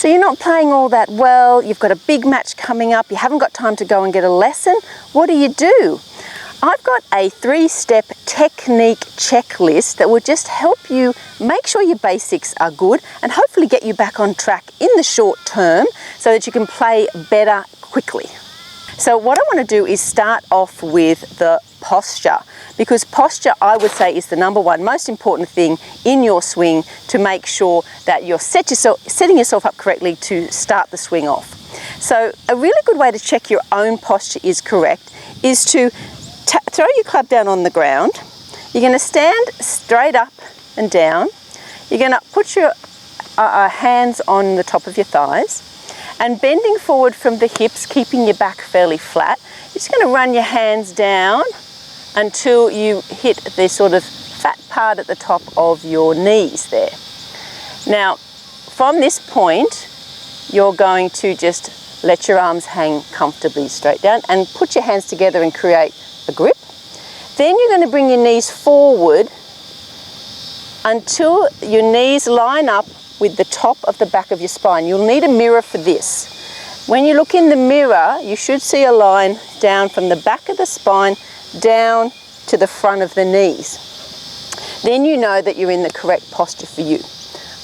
So you're not playing all that well, you've got a big match coming up, you haven't got time to go and get a lesson. What do? I've got a 3-step technique checklist that will just help you make sure your basics are good and hopefully get you back on track in the short term so that you can play better quickly. So what I want to do is start off with the posture, because posture, I would say, is the number one most important thing in your swing to make sure that you're setting yourself up correctly to start the swing off. So a really good way to check your own posture is correct is to throw your club down on the ground. You're going to stand straight up and down. You're going to put your hands on the top of your thighs and bending forward from the hips, keeping your back fairly flat. You're just going to run your hands down until you hit the sort of fat part at the top of your knees there. Now, from this point, you're going to just let your arms hang comfortably straight down and put your hands together and create a grip. Then you're going to bring your knees forward until your knees line up with the top of the back of your spine. You'll need a mirror for this. When you look in the mirror, you should see a line down from the back of the spine down to the front of the knees. Then you know that you're in the correct posture for you.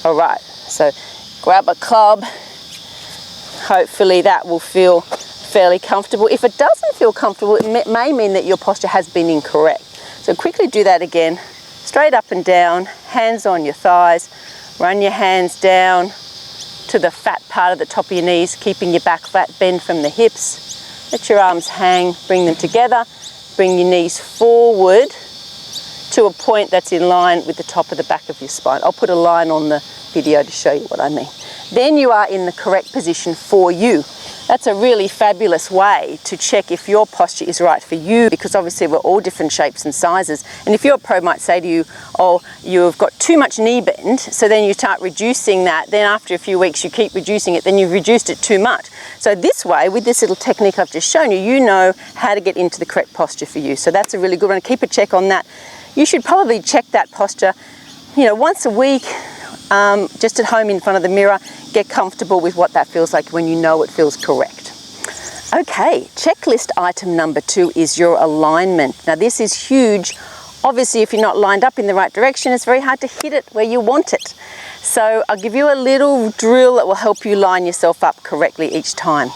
All right, so grab a club. Hopefully that will feel fairly comfortable. If it doesn't feel comfortable, it may mean that your posture has been incorrect. So quickly do that again. Straight up and down, hands on your thighs. Run your hands down to the fat part of the top of your knees, keeping your back flat, bend from the hips. Let your arms hang, bring them together. Bring your knees forward to a point that's in line with the top of the back of your spine. I'll put a line on the video to show you what I mean. Then you are in the correct position for you. That's a really fabulous way to check if your posture is right for you, because obviously we're all different shapes and sizes. And if your pro might say to you, oh, you've got too much knee bend, so then you start reducing that, then after a few weeks you keep reducing it, then you've reduced it too much. So this way, with this little technique I've just shown you, you know how to get into the correct posture for you. So that's a really good one. Keep a check on that. You should probably check that posture, once a week, just at home in front of the mirror. Get comfortable with what that feels like when you know it feels correct. Okay, checklist item number 2 is your alignment. Now this is huge. Obviously, if you're not lined up in the right direction, it's very hard to hit it where you want it. So I'll give you a little drill that will help you line yourself up correctly each time.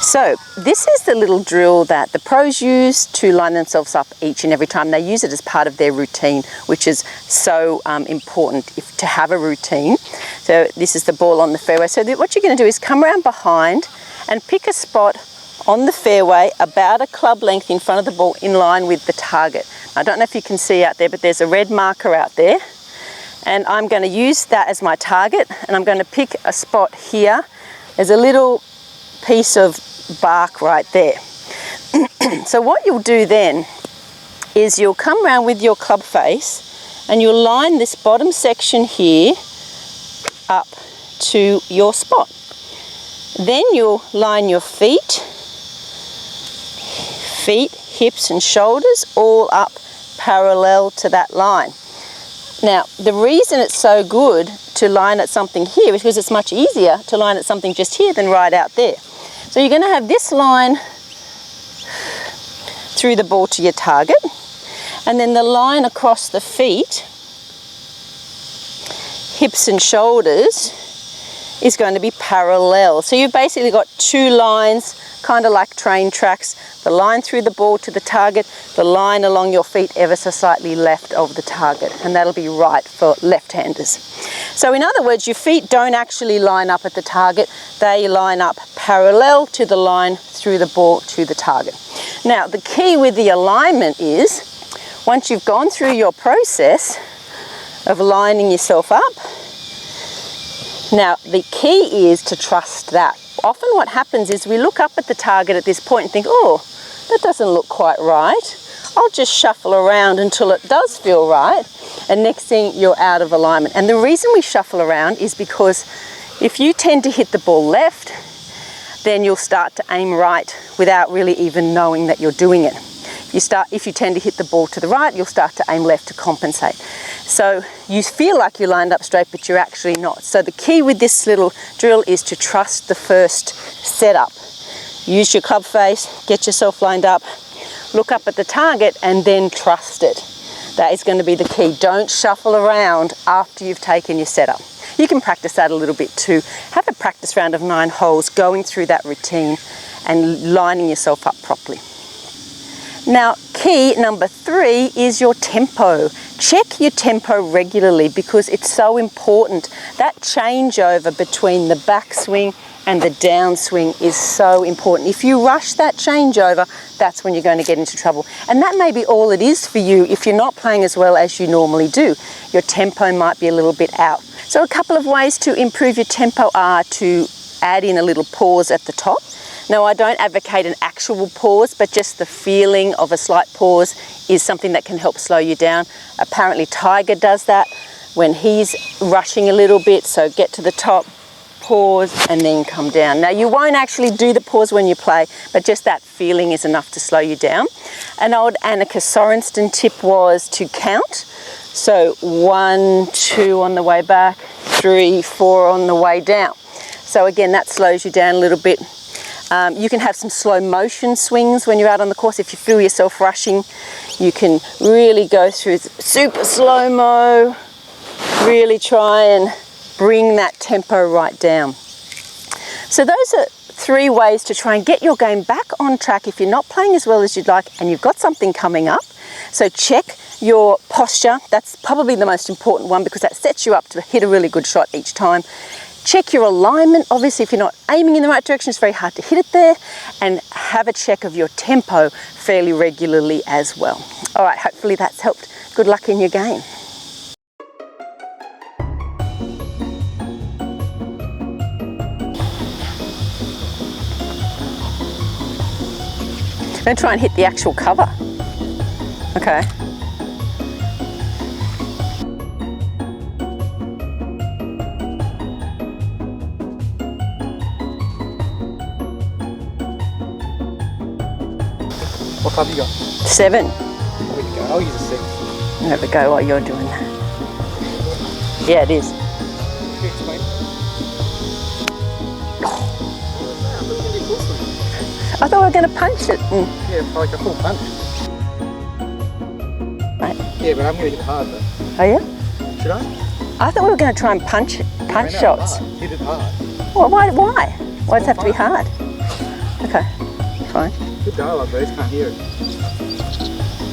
So this is the little drill that the pros use to line themselves up each and every time. They use it as part of their routine, which is so important to have a routine. So this is the ball on the fairway. So what you're going to do is come around behind and pick a spot on the fairway about a club length in front of the ball in line with the target. I don't know if you can see out there, but there's a red marker out there. And I'm going to use that as my target, and I'm going to pick a spot here. There's a little piece of bark right there. So what you'll do then is you'll come around with your club face and you'll line this bottom section here up to your spot. Then you'll line your feet, hips and shoulders all up parallel to that line. Now, the reason it's so good to line at something here is because it's much easier to line at something just here than right out there. So you're going to have this line through the ball to your target, and then the line across the feet, hips and shoulders, is going to be parallel. So you've basically got two lines, kind of like train tracks. The line through the ball to the target, the line along your feet ever so slightly left of the target, and that'll be right for left-handers. So in other words, your feet don't actually line up at the target, they line up parallel to the line through the ball to the target. Now, the key with the alignment is, once you've gone through your process of lining yourself up, now the key is to trust that. Often what happens is we look up at the target at this point and think, oh, that doesn't look quite right. I'll just shuffle around until it does feel right, and next thing you're out of alignment. And the reason we shuffle around is because if you tend to hit the ball left, then you'll start to aim right without really even knowing that you're doing it. If you tend to hit the ball to the right, you'll start to aim left to compensate. So you feel like you're lined up straight, but you're actually not. So the key with this little drill is to trust the first setup. Use your club face, get yourself lined up, look up at the target, and then trust it. That is going to be the key. Don't shuffle around after you've taken your setup. You can practice that a little bit too. Have a practice round of 9 holes, going through that routine and lining yourself up properly. Now, key number 3 is your tempo. Check your tempo regularly because it's so important. That changeover between the backswing and the downswing is so important. If you rush that changeover, that's when you're going to get into trouble. And that may be all it is for you if you're not playing as well as you normally do. Your tempo might be a little bit out. So a couple of ways to improve your tempo are to add in a little pause at the top. Now, I don't advocate an actual pause, but just the feeling of a slight pause is something that can help slow you down. Apparently Tiger does that when he's rushing a little bit. So get to the top, pause, and then come down. Now, you won't actually do the pause when you play, but just that feeling is enough to slow you down. An old Annika Sorenston tip was to count. So 1, 2 on the way back, 3, 4 on the way down. So again, that slows you down a little bit. You can have some slow motion swings when you're out on the course. If you feel yourself rushing, you can really go through super slow-mo, really try and bring that tempo right down. So those are 3 ways to try and get your game back on track if you're not playing as well as you'd like and you've got something coming up. So check your posture. That's probably the most important one because that sets you up to hit a really good shot each time. Check your alignment. Obviously, if you're not aiming in the right direction, it's very hard to hit it there. And have a check of your tempo fairly regularly as well. All right, hopefully that's helped. Good luck in your game. I'm going to try and hit the actual cover. Okay. What club you got? 7. There we go. I'll use a 6. I'll have a go while you're doing that. Yeah, it is. Can you explain? I thought we were going to punch it. Yeah, like a full punch. Right. Yeah, but I'm going to hit it hard though. Oh yeah? Should I? I thought we were going to try and punch shots. Hard. Hit it hard. Well, why? Why does it have to be hard? Okay, fine. Good dialogue, but I just can't hear it.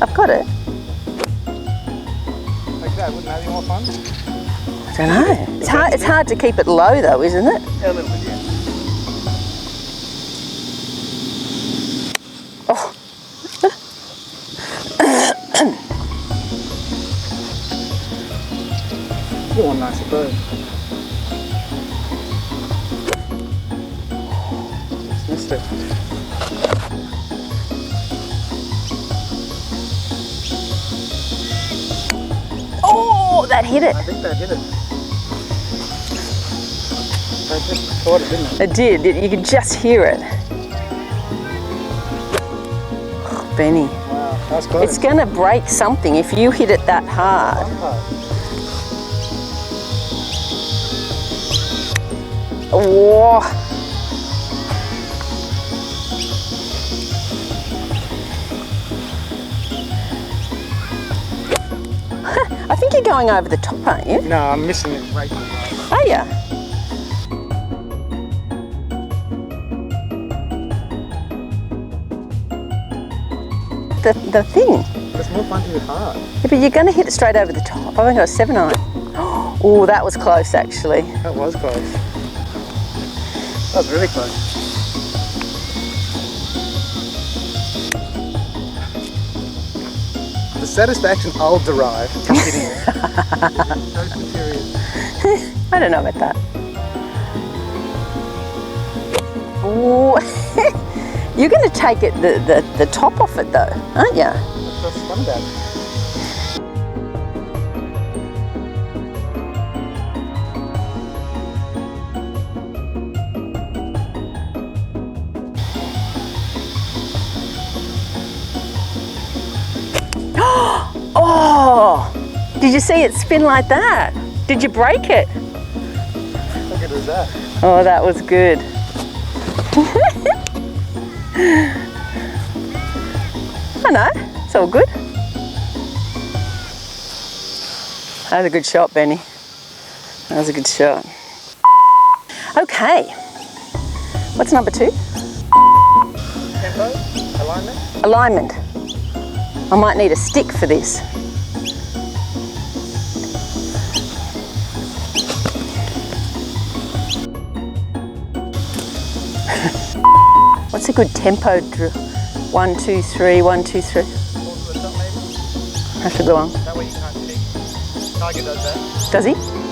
I've got it. Like that, wouldn't that be more fun? I don't know. It's hard to keep it low though, isn't it? Yeah, a little bit, yeah. Oh. Good one, I suppose. Just missed it. Oh, that hit it. I think that hit it. I just caught it, didn't it? It did. You could just hear it. Oh, Benny. Wow, that's close. It's going to break something if you hit it that hard. Whoa. I think you're going over the top, aren't you? No, I'm missing it right now. Are you? The thing. It's more fun to hit hard. Yeah, but you're going to hit it straight over the top. I've only got a 7-iron. Oh, that was close actually. That was close. That was really close. The satisfaction I'll derive from hitting it. Those materials. I don't know about that. Ooh. You're going to take it the top off it though, aren't you? That's what's fun about it. Oh! Did Did you see it spin like that? Did you break it? How good was that? Oh, that was good. I know, it's all good. That was a good shot, Benny. That was a good shot. Okay, what's number 2? Tempo? Alignment? Alignment. I might need a stick for this. What's a good tempo drill? 1, 2, 3, 1, 2, 3. Hold to the top maybe? Have to go on. That way you can't see. Tiger does that. Does he?